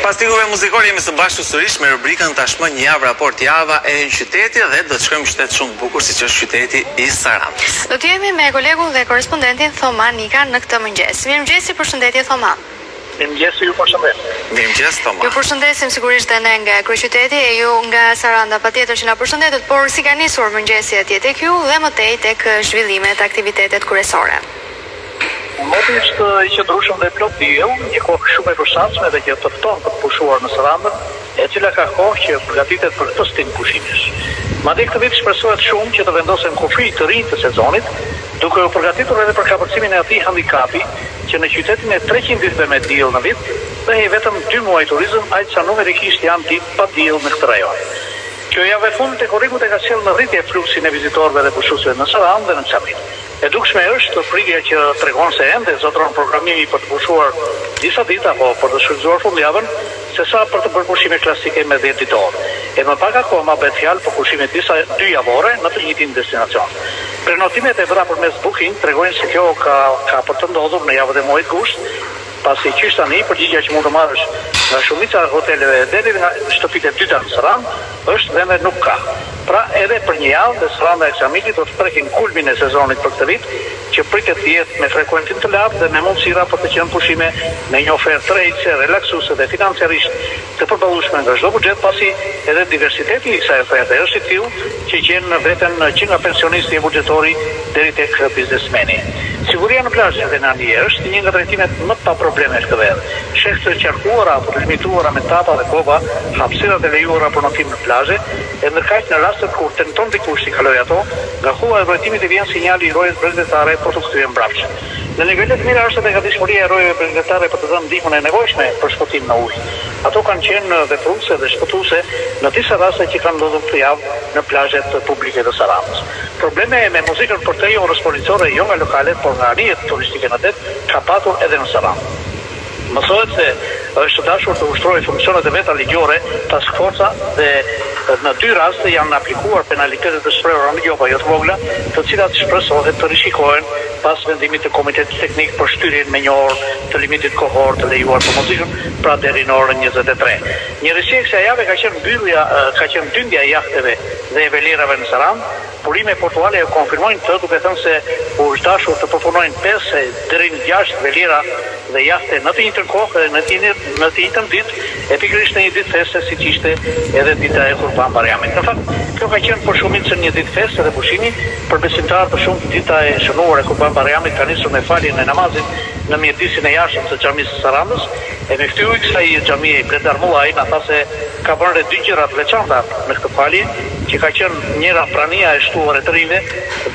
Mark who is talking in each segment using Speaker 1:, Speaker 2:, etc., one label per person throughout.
Speaker 1: Pas tikove muzikore jemi së bashku sërish me rubrikën tashmë një javë raport java e një qyteti dhe do të shkojmë qytet shumë bukur siç është qyteti i Sarandës.
Speaker 2: Do të jemi me kolegun dhe korrespondentin Thoman Nika në këtë mëngjes. Mirëmëngjes, përshëndetje Thoman.
Speaker 3: Mirëmëngjes, ju përshëndes.
Speaker 1: Mirëmëngjes Thoman.
Speaker 2: Ju përshëndesim sigurisht edhe ne nga kryeqyteti e ju nga Saranda, patjetër që na përshëndetet, por si ka nisur mëngjesi atje tek ju dhe më tej tek zhvillimet, aktivitetet kryesore.
Speaker 3: Moti është i qëndrueshëm dhe plot diell, një kohë shumë e përshtatshme dhe që të fton për të pushuar në Sarandë, e cila ka kohë që përgatitet për këtë stil pushimesh. Madje këtë vit shpresohet shumë që të vendosen kufi të rinj të sezonit, duke u përgatitur edhe për kapërcimin e atij handikapi që në qytetin e 300 ditëve me diell në vit, dhe vetëm 2 muaj turizëm, aq sa numerikisht janë ditë pa diell në këtë rajon. Kjo javë e fundit e korrikut e ka sjellë në rritje fluksin e vizitorëve dhe pushuesve në Sarandë dhe në Çamit. E dukshme është frikja që tregon se ende zotron programimi për të pushuar disa ditë apo për të shfrytzuar fundjavën, sesa për të bërë pushime klasike me 10 ditorë. E më pak akoma bëhet fjalë për pushime disa 2 javore në të njëjtin destinacion. Prenotimet e vëra përmes Booking tregojnë se kjo ka për të ndodhur në javën e muajit gusht, pasi qysh tani përgjigja që mund të marrësh nga shumica e hoteleve deri nga shtëpitë e dyta në Sarandë është vende nuk ka. Pra edhe për një javë dhe Saranda e Xhamit do të prekin kulmin e sezonit për këtë vit, që pritet të jetë me frekuencim të lartë dhe me mundësira për të qenë pushime me një ofertë tërheqëse, relaksuese dhe financiarisht të përballueshme nga çdo buxhet, pasi edhe diversiteti i kësaj oferte është i tillë që gjen veten që nga pensionisti e buxhetori deri tek biznesmeni. Siguria në plazhe dhe në anije është një nga drejtimet më pa probleme këtë vend. Shehtë të qarkuara apo të limituara me tapa dhe kova, hapësirat e lejuara për notim në plazhe, e ndërkaq në rastet kur tenton dikush të kalojë ato, nga huaj e vërtimit e vjen sinjali i rojës brezletare për të kthyer mbrapsht. Në nivelet të mira është edhe gatishmëria e rojëve brezletare për të dhënë ndihmën e nevojshme për shpëtim në ujë. Ato kanë qenë vepruese dhe shpëtuese në disa raste që kanë ndodhur këtë javë në plazhet publike të Sarandës. Probleme me muzikën për te orës policore jo nga lokalet, por nga anijet turistike në det, ka patur edhe në Sarandë. Mësohet se është dashur të ushtrojë funksionet e veta ligjore task forca dhe në 2 raste janë aplikuar penalitetet të shprehura në gjopa jo të vogla, të cilat shpresohet të rishikohen pas vendimit të Komitetit Teknik për shtyrjen me 1 orë të limitit kohor të lejuar për muzikën, pra deri në orën 23. Njërësia e kësaj jave ka qenë dyndja e jahteve dhe e velerave në Sarandë. Burime portuale e konfirmojnë të, duke thënë se u është dashur të përpunojnë 5 deri në 6 velera dhe jahte në të njëjtën kohë dhe në të njëjtën ditë, e pikërisht në një ditë feste siç ishte edhe dita e Kurban Bayramit. Në fakt, kjo ka qenë për shumicën një ditë feste dhe pushimi, për besimtarë të shumë dita e shënuar e Kurban Bayramit ka nisur me faljen e namazit në mjedisin e jashtëm të xhamisë së Sarandës, e me ftyrë kësaj xhamie i Bledar Mullaj na tha se ka bërë 2 gjëra të veçanta në këtë falje, që ka qenë njëra prania e shtuar e të rinjve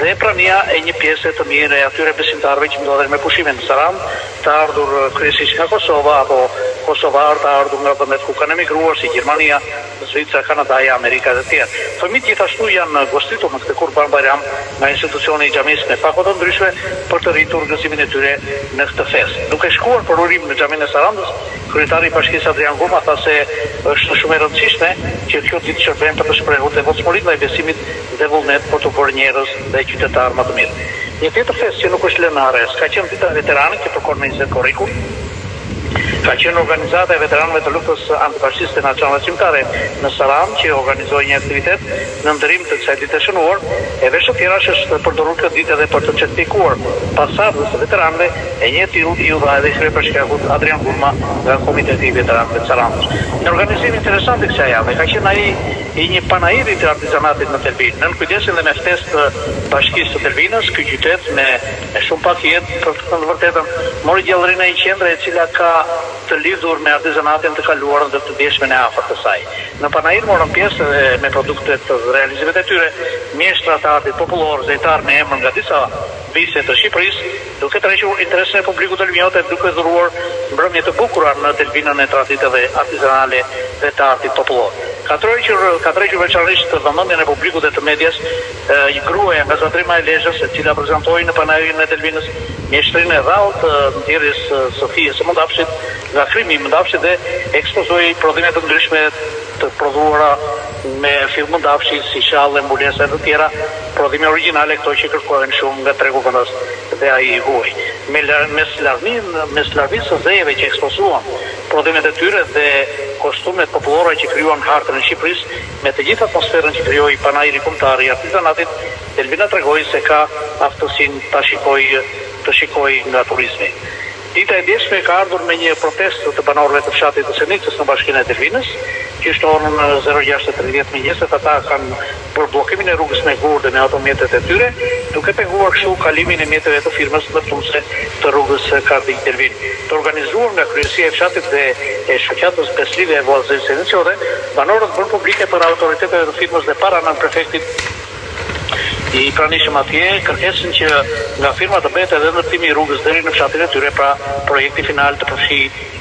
Speaker 3: dhe prania e një pjese të mirë e atyre besimtarëve që ndodhen me pushime në Sarandë, të ardhur kryesisht nga Kosova apo kosovar të ardhur nga vendet ku kanë emigruar si Gjermania, Zvicra, Kanadaja, Amerika dhe të tjerë. Fëmijët gjithashtu janë gostitur në këtë Kurban Bayram nga institucioni i xhamisë me pako të ndryshme për të rritur gëzimin e tyre në këtë festë. Duke shkuar për urim në xhaminë e Sarandës, kryetari i bashkisë Adrian Guma tha se është shumë e rëndësishme që kjo ditë shërben për të shprehur devotshmërinë dhe besimin dhe vullnet për të bërë njerëz dhe qytetarë më të mirë. Një tjetër festë që nuk është lënë në arrest ka qenë dita e veteranëve që përkon me 20 korriku. Ka qenë organizata e veteranëve të luftës antifashiste nacionale shqiptare në Sarandë, që organizoi një aktivitet në ndërim të kësaj dite shënuar, e veç të tjera është përdorur këtë ditë edhe për të certifikuar pasardhës së veteranëve, e një tillë dha edhe kryebashkiaku Adrian Gurma nga Komiteti i Veteranëve të Sarandës. Një organizim interesant i kësaj jave ka qenë ai i një panairi të artizanatit në Telvinë, nën kujdesin dhe me ftesë të bashkisë së Telvinës. Ky qytet me shumë pak jetë, për të thënë vërtetën, mori gjallërinë e një qendre e cila ka të lidhur me artizanatin të kaluarën dhe të djeshmen e afërt të saj. Në panair morën pjesë me produktet të realizimet e tyre, mjeshtra të artit popullor, zejtar me emër nga disa vise të Shqipërisë, duke tërhequr interesin e publikut delvinjot e duke dhuruar mbrëmje të bukura në Delvinën e traditave artizanale dhe të artit popullor. Ka tërhequr veçanërisht vëmendjen e publikut dhe të medias gruaja nga Zadrima e Lezhës, e cila prezantoi në panairin e Delvinës mjeshtrinë e rrallë të ndjerjes Sofisë së Mundafshit nga krimi i Mundafshit dhe ekspozoi prodhime të ndryshme të prodhuara me firmë Mundafshi, si shallë, mbulesa e të tjera, prodhime origjinale këto që kërkohen shumë nga tregu vendas dhe ai i huaj. Mes larmisë së zejeve që ekspozuan prodhimet e tyre dhe kostumet popullore që krijuan hartën e Shqipërisë, me të gjithë atmosferën që krijoi panajri kombëtar i artizanatit, Elvina tregoi se ka aftësinë të shikoj nga turizmi. Dita e djeshme ka ardhur me një protestë të banorëve të fshatit të Senicës në bashkinë e Delvinës, që është orën 06:30 mëngjesit. Ata kanë bërë bllokimin e rrugës me gurë dhe me automjetet e tyre, duke penguar kështu kalimin e mjeteve të firmës ndërtuese të rrugës Kardik Delvin. Të organizuar nga kryesia e fshatit dhe e shoqatës Beslive e Vuallzërisë Senicore, banorët bën publike për autoritetet e firmës dhe para nën prefektit i pranishëm atje kërkesën që nga firma të bëhet edhe ndërtimi i rrugës deri në fshatin e tyre, pra projekti final të përfshi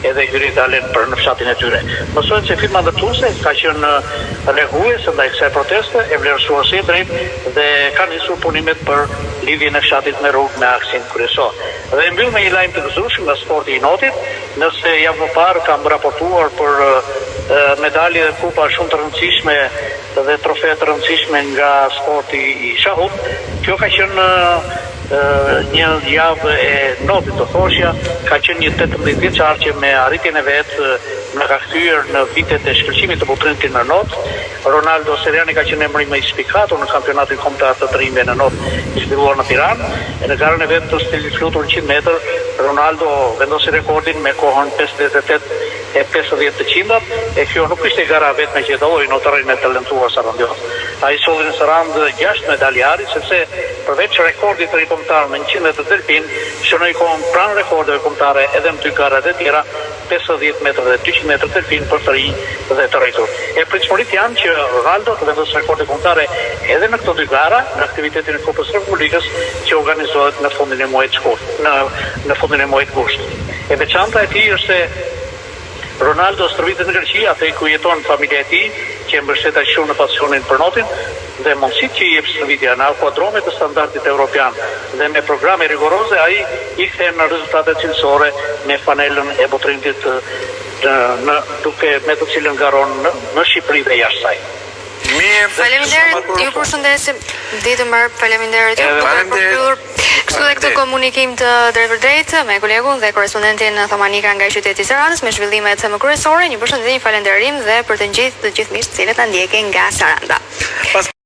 Speaker 3: edhe hyrjedalen për në fshatin e tyre. Mësohet se firma ndërtuese ka qenë reaguese ndaj kësaj proteste, e vlerësuar si drejt dhe ka nisur punimet për lidhjen e fshatit me rrugë me aksin kryesor. Dhe mbyll me një lajm të gëzueshëm nga sporti i notit, nëse javë më parë kam raportuar për medalje dhe kupa shumë të rëndësishme dhe trofe të rëndësishme nga sporti i shahut. Kjo ka qenë një javë e notit të thoshja, ka qenë një 18 vjeçar që me arritjen e vet në ka kthyer në vitet e shkëlqimit të botërintit në not. Ronaldo Seriani ka qenë emri më i spikatur në kampionatin kombëtar të trimëve në not i zhvilluar në Tiranë. Në garën e vet të stilit flutur 100 metër, Ronaldo vendosi rekordin me kohën 58.50 të qindat, e kjo nuk ishte gara vetme që dalloi notarin e talentuar Sarandios. Ai solli në Sarand 6 medaljari, sepse përveç rekordit të kombëtar në 100 metrë delfin, shënoi kohën pranë rekordeve kombëtare edhe në dy garat e tjera, 50 metrë dhe 200 metrë delfin për të rinj dhe të rritur. E pritshmëritë janë që Ronaldo të vendosë rekorde kombëtare edhe në këto dy gara, në aktivitetin e Kopës Republikës që organizohet në fundin e muajit shkurt, në fundin e muajit gusht. E veçanta e tij është se Ronaldo stërvitet në Greqi, atë ku jeton familja e tij, që mbështet aq shumë në pasionin për notin dhe mundësitë që i jep stërvitja në akuadrome të standardit evropian dhe me programe rigoroze, ai i kthen në rezultate cilësore me fanelën e botërintit me të cilën garon në Shqipëri dhe jashtë saj.
Speaker 2: Faleminderit, ju përshëndesim. Ditë mbar, faleminderit. Kështu dhe këtë komunikim të drejt për drejt me kolegun dhe korespondentin Thomanika nga qyteti i Saranës me zhvillimet më kryesore. Një përshëndetje, një falënderim dhe për të gjithë miqtë të cilët na ndjekin nga Saranda.